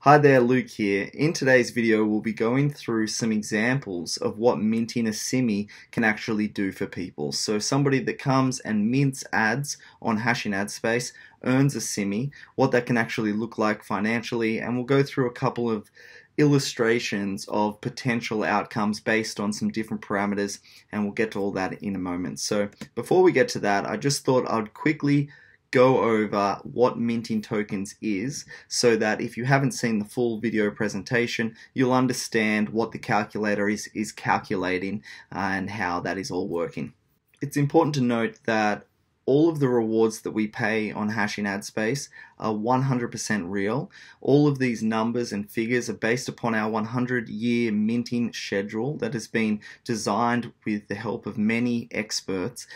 Hi there, Luke here. In today's video, we'll be going through some examples of what minting Asimi can actually do for people. So somebody that comes and mints ads on Hashing Ad Space earns Asimi, what that can actually look like financially, and we'll go through a couple of illustrations of potential outcomes based on some different parameters, and we'll get to all that in a moment. So before we get to that, I just thought I'd quickly go over what minting tokens is so that if you haven't seen the full video presentation, you'll understand what the calculator is calculating and how that is all working. It's important to note that all of the rewards that we pay on Hashing Ad Space are 100% real. All of these numbers and figures are based upon our 100-year minting schedule that has been designed with the help of many experts.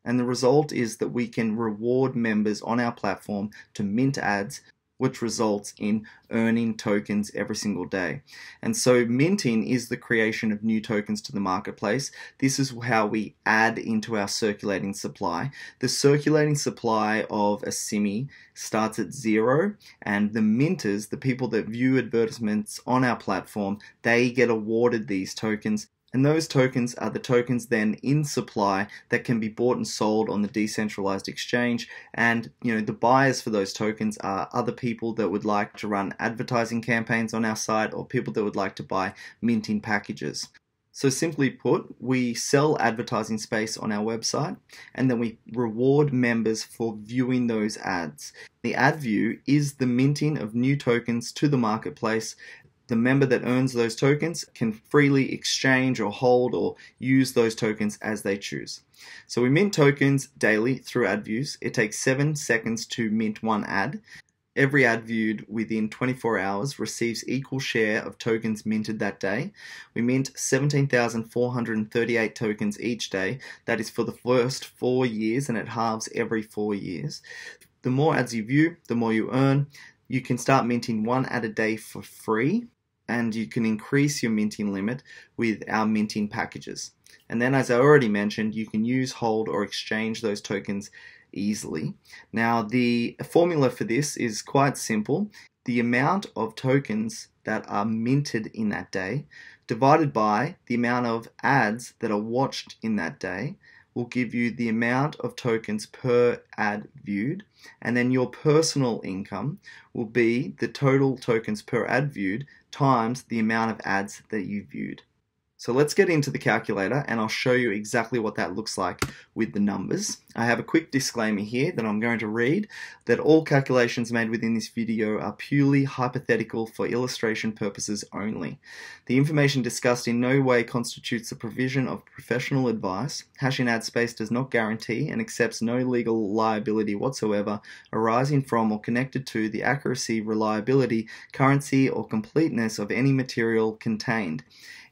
And the result is that we can reward members on our platform to mint ads, which results in earning tokens every single day. And so minting is the creation of new tokens to the marketplace. This is how we add into our circulating supply. The circulating supply of Asimi starts at 0, and the minters, the people that view advertisements on our platform, they get awarded these tokens. And those tokens are the tokens then in supply that can be bought and sold on the decentralized exchange. And the buyers for those tokens are other people that would like to run advertising campaigns on our site, or people that would like to buy minting packages. So simply put, we sell advertising space on our website, and then we reward members for viewing those ads. The ad view is the minting of new tokens to the marketplace. The member that earns those tokens can freely exchange or hold or use those tokens as they choose. So we mint tokens daily through ad views. It takes 7 seconds to mint one ad. Every ad viewed within 24 hours receives equal share of tokens minted that day. We mint 17,438 tokens each day. That is for the first 4 years, and it halves every 4 years. The more ads you view, the more you earn. You can start minting one ad a day for free, and you can increase your minting limit with our minting packages. And then, as I already mentioned, you can use, hold, or exchange those tokens easily. Now, the formula for this is quite simple. The amount of tokens that are minted in that day divided by the amount of ads that are watched in that day will give you the amount of tokens per ad viewed, and then your personal income will be the total tokens per ad viewed times the amount of ads that you viewed. So let's get into the calculator, and I'll show you exactly what that looks like with the numbers. I have a quick disclaimer here that I'm going to read, that all calculations made within this video are purely hypothetical for illustration purposes only. The information discussed in no way constitutes the provision of professional advice. Hashing Ad Space does not guarantee and accepts no legal liability whatsoever arising from or connected to the accuracy, reliability, currency, or completeness of any material contained.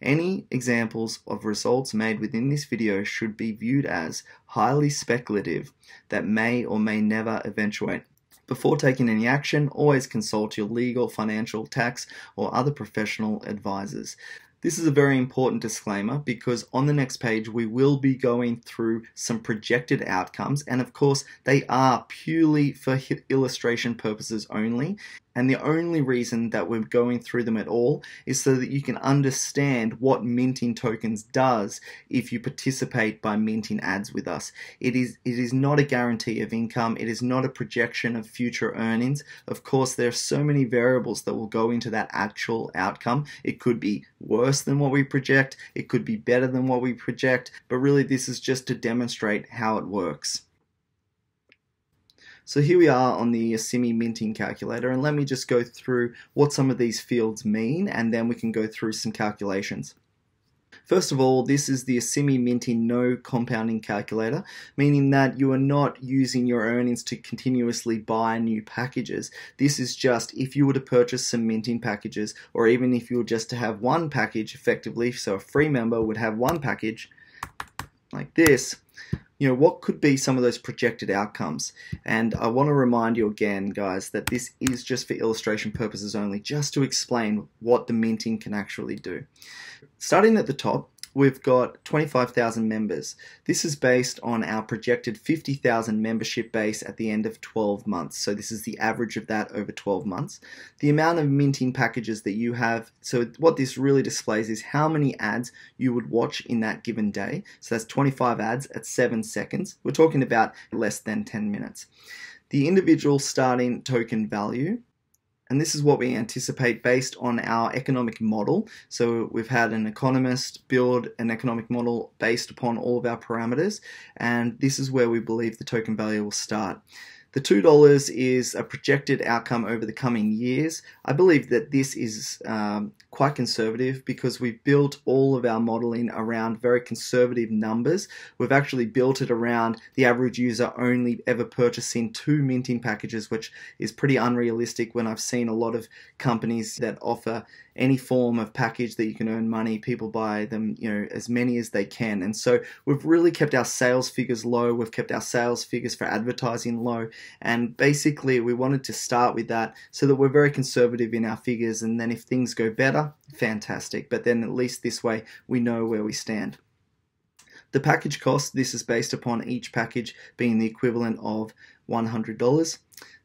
Any examples of results made within this video should be viewed as highly speculative that may or may never eventuate. Before taking any action, always consult your legal, financial, tax, or other professional advisors. This is a very important disclaimer because on the next page we will be going through some projected outcomes, and of course they are purely for illustration purposes only. And the only reason that we're going through them at all is so that you can understand what minting tokens does if you participate by minting ads with us. It is not a guarantee of income. It is not a projection of future earnings. Of course, there are so many variables that will go into that actual outcome. It could be worse than what we project. It could be better than what we project. But really, this is just to demonstrate how it works. So here we are on the Asimi minting calculator, and let me just go through what some of these fields mean, and then we can go through some calculations. First of all, this is the Asimi minting no compounding calculator, meaning that you are not using your earnings to continuously buy new packages. This is just if you were to purchase some minting packages, or even if you were just to have one package effectively, so a free member would have one package like this. What could be some of those projected outcomes? And I want to remind you again, guys, that this is just for illustration purposes only, just to explain what the minting can actually do. Starting at the top, we've got 25,000 members. This is based on our projected 50,000 membership base at the end of 12 months. So this is the average of that over 12 months. The amount of minting packages that you have, so what this really displays is how many ads you would watch in that given day. So that's 25 ads at 7 seconds. We're talking about less than 10 minutes. The individual starting token value, and this is what we anticipate based on our economic model. So we've had an economist build an economic model based upon all of our parameters, and this is where we believe the token value will start. The $2 is a projected outcome over the coming years. I believe that this is quite conservative because we've built all of our modeling around very conservative numbers. We've actually built it around the average user only ever purchasing 2 minting packages, which is pretty unrealistic when I've seen a lot of companies that offer any form of package that you can earn money. People buy them, as many as they can. And so we've really kept our sales figures low. We've kept our sales figures for advertising low. And basically we wanted to start with that so that we're very conservative in our figures, and then if things go better, fantastic. But then at least this way we know where we stand. The package cost, this is based upon each package being the equivalent of $100.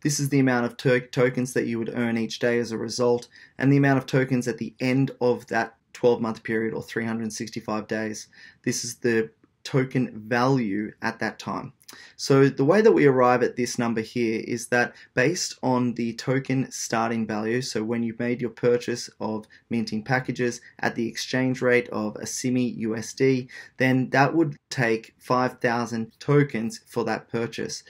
This is the amount of tokens that you would earn each day as a result, and the amount of tokens at the end of that 12-month period or 365 days. This is the token value at that time. So the way that we arrive at this number here is that based on the token starting value, so when you made your purchase of minting packages at the exchange rate of Asimi USD, then that would take 5,000 tokens for that purchase.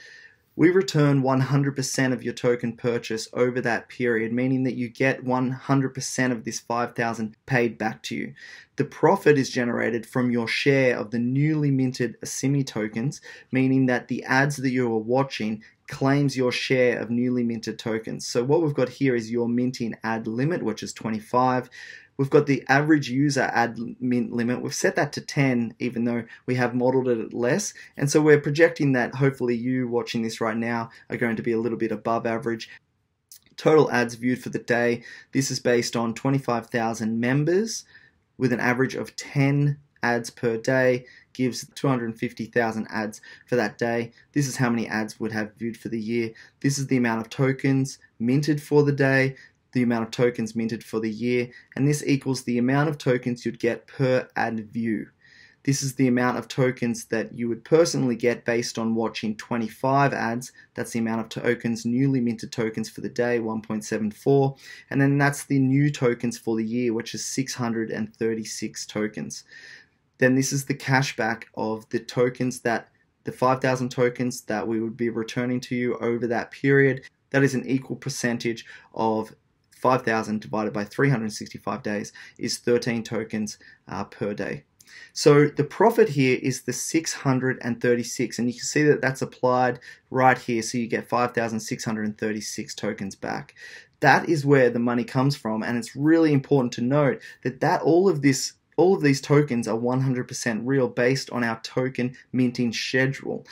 We return 100% of your token purchase over that period, meaning that you get 100% of this 5,000 paid back to you. The profit is generated from your share of the newly minted Asimi tokens, meaning that the ads that you are watching claims your share of newly minted tokens. So what we've got here is your minting ad limit, which is 25. We've got the average user ad mint limit. We've set that to 10, even though we have modeled it at less. And so we're projecting that hopefully you watching this right now are going to be a little bit above average. Total ads viewed for the day. This is based on 25,000 members with an average of 10 ads per day, gives 250,000 ads for that day. This is how many ads would have viewed for the year. This is the amount of tokens minted for the day, the amount of tokens minted for the year, and this equals the amount of tokens you'd get per ad view. This is the amount of tokens that you would personally get based on watching 25 ads. That's the amount of tokens, newly minted tokens for the day, 1.74. And then that's the new tokens for the year, which is 636 tokens. Then this is the cashback of the tokens that, the 5,000 tokens that we would be returning to you over that period. That is an equal percentage of 5,000 divided by 365 days is 13 tokens per day. So the profit here is the 636, and you can see that that's applied right here, so you get 5,636 tokens back. That is where the money comes from, and it's really important to note that all of these tokens are 100% real based on our token minting schedule,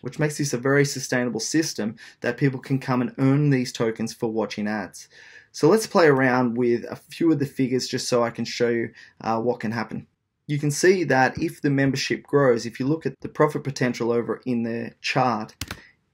which makes this a very sustainable system that people can come and earn these tokens for watching ads. So let's play around with a few of the figures just so I can show you what can happen. You can see that if the membership grows, if you look at the profit potential over in the chart,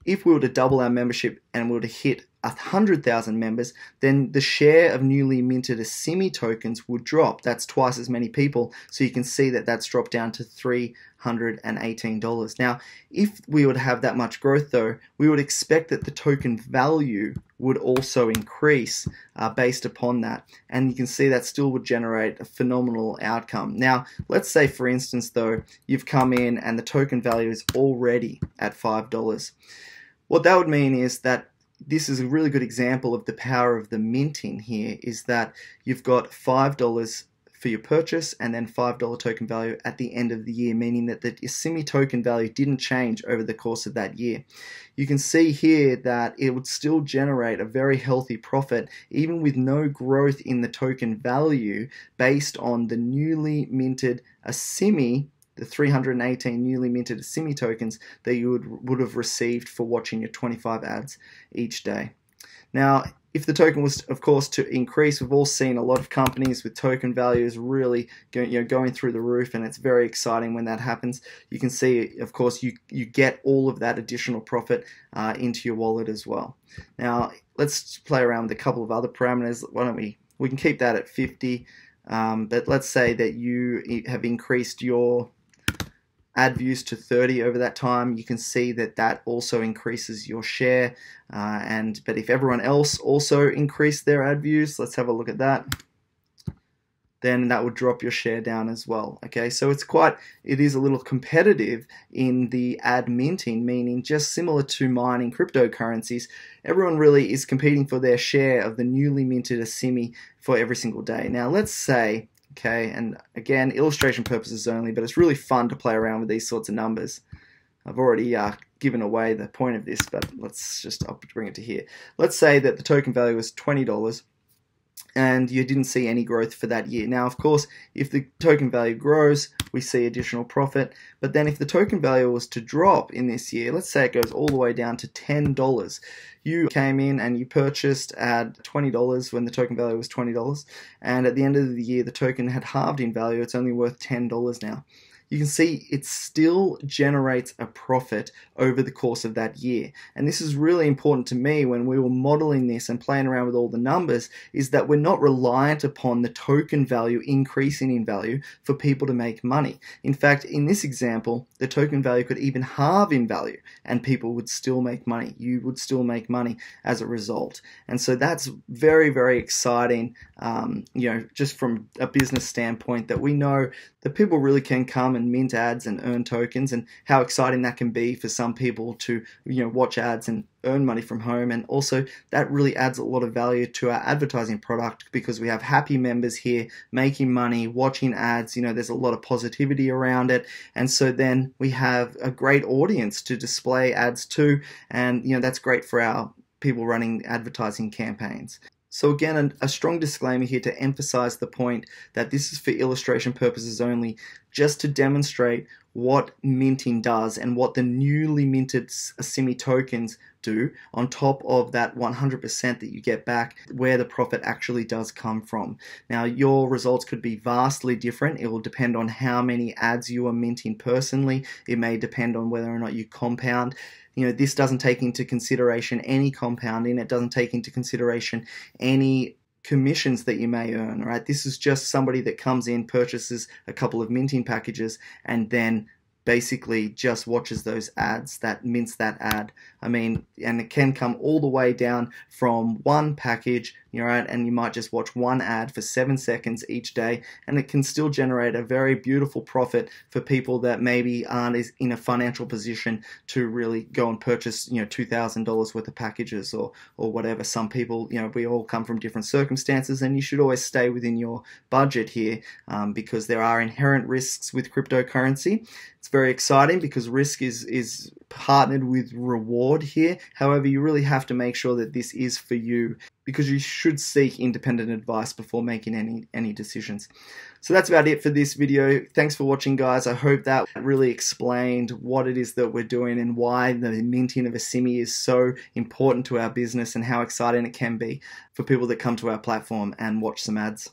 if we were to double our membership and we were to hit 100,000 members, then the share of newly minted Asimi tokens would drop. That's twice as many people, so you can see that that's dropped down to $318. Now, if we would have that much growth though, we would expect that the token value would also increase based upon that, and you can see that still would generate a phenomenal outcome. Now, let's say for instance though, you've come in and the token value is already at $5. What that would mean is that this is a really good example of the power of the minting here, is that you've got $5 for your purchase and then $5 token value at the end of the year, meaning that the Asimi token value didn't change over the course of that year. You can see here that it would still generate a very healthy profit even with no growth in the token value based on the newly minted Asimi, the 318 newly minted Asimi tokens that you would have received for watching your 25 ads each day. Now, if the token was, of course, to increase, we've all seen a lot of companies with token values really going through the roof, and it's very exciting when that happens. You can see, of course, you get all of that additional profit into your wallet as well. Now, let's play around with a couple of other parameters. Why don't we can keep that at 50, but let's say that you have increased your ad views to 30 over that time. You can see that that also increases your share, but if everyone else also increased their ad views, let's have a look at that, then that would drop your share down as well. Okay, so it is a little competitive in the ad minting, meaning just similar to mining cryptocurrencies, everyone really is competing for their share of the newly minted Asimi for every single day. Now let's say, okay, and again, illustration purposes only, but it's really fun to play around with these sorts of numbers. I've already given away the point of this, but I'll bring it to here. Let's say that the token value was $20 and you didn't see any growth for that year. Now, of course, if the token value grows, we see additional profit. But then if the token value was to drop in this year, let's say it goes all the way down to $10. You came in and you purchased at $20 when the token value was $20, and at the end of the year, the token had halved in value. It's only worth $10 now. You can see it still generates a profit over the course of that year. And this is really important to me when we were modeling this and playing around with all the numbers, is that we're not reliant upon the token value increasing in value for people to make money. In fact, in this example, the token value could even halve in value and people would still make money. You would still make money as a result. And so that's very, very exciting, just from a business standpoint, that we know that people really can come and mint ads and earn tokens, and how exciting that can be for some people to watch ads and earn money from home. And also that really adds a lot of value to our advertising product, because we have happy members here making money, watching ads. There's a lot of positivity around it, and so then we have a great audience to display ads to, and that's great for our people running advertising campaigns. So again, a strong disclaimer here to emphasize the point that this is for illustration purposes only, just to demonstrate what minting does and what the newly minted Asimi tokens do on top of that 100% that you get back, where the profit actually does come from. Now, your results could be vastly different. It will depend on how many ads you are minting personally. It may depend on whether or not you compound. This doesn't take into consideration any compounding. It doesn't take into consideration any commissions that you may earn, right? This is just somebody that comes in, purchases a couple of minting packages, and then basically just watches those ads, that mints that ad. And it can come all the way down from one package, right? And you might just watch one ad for 7 seconds each day, and it can still generate a very beautiful profit for people that maybe aren't in a financial position to really go and purchase, $2,000 worth of packages or whatever. Some people, we all come from different circumstances, and you should always stay within your budget here, because there are inherent risks with cryptocurrency. It's very exciting because risk is partnered with reward here. However, you really have to make sure that this is for you, because you should seek independent advice before making any decisions. So that's about it for this video. Thanks for watching, guys. I hope that really explained what it is that we're doing and why the minting of Asimi is so important to our business, and how exciting it can be for people that come to our platform and watch some ads.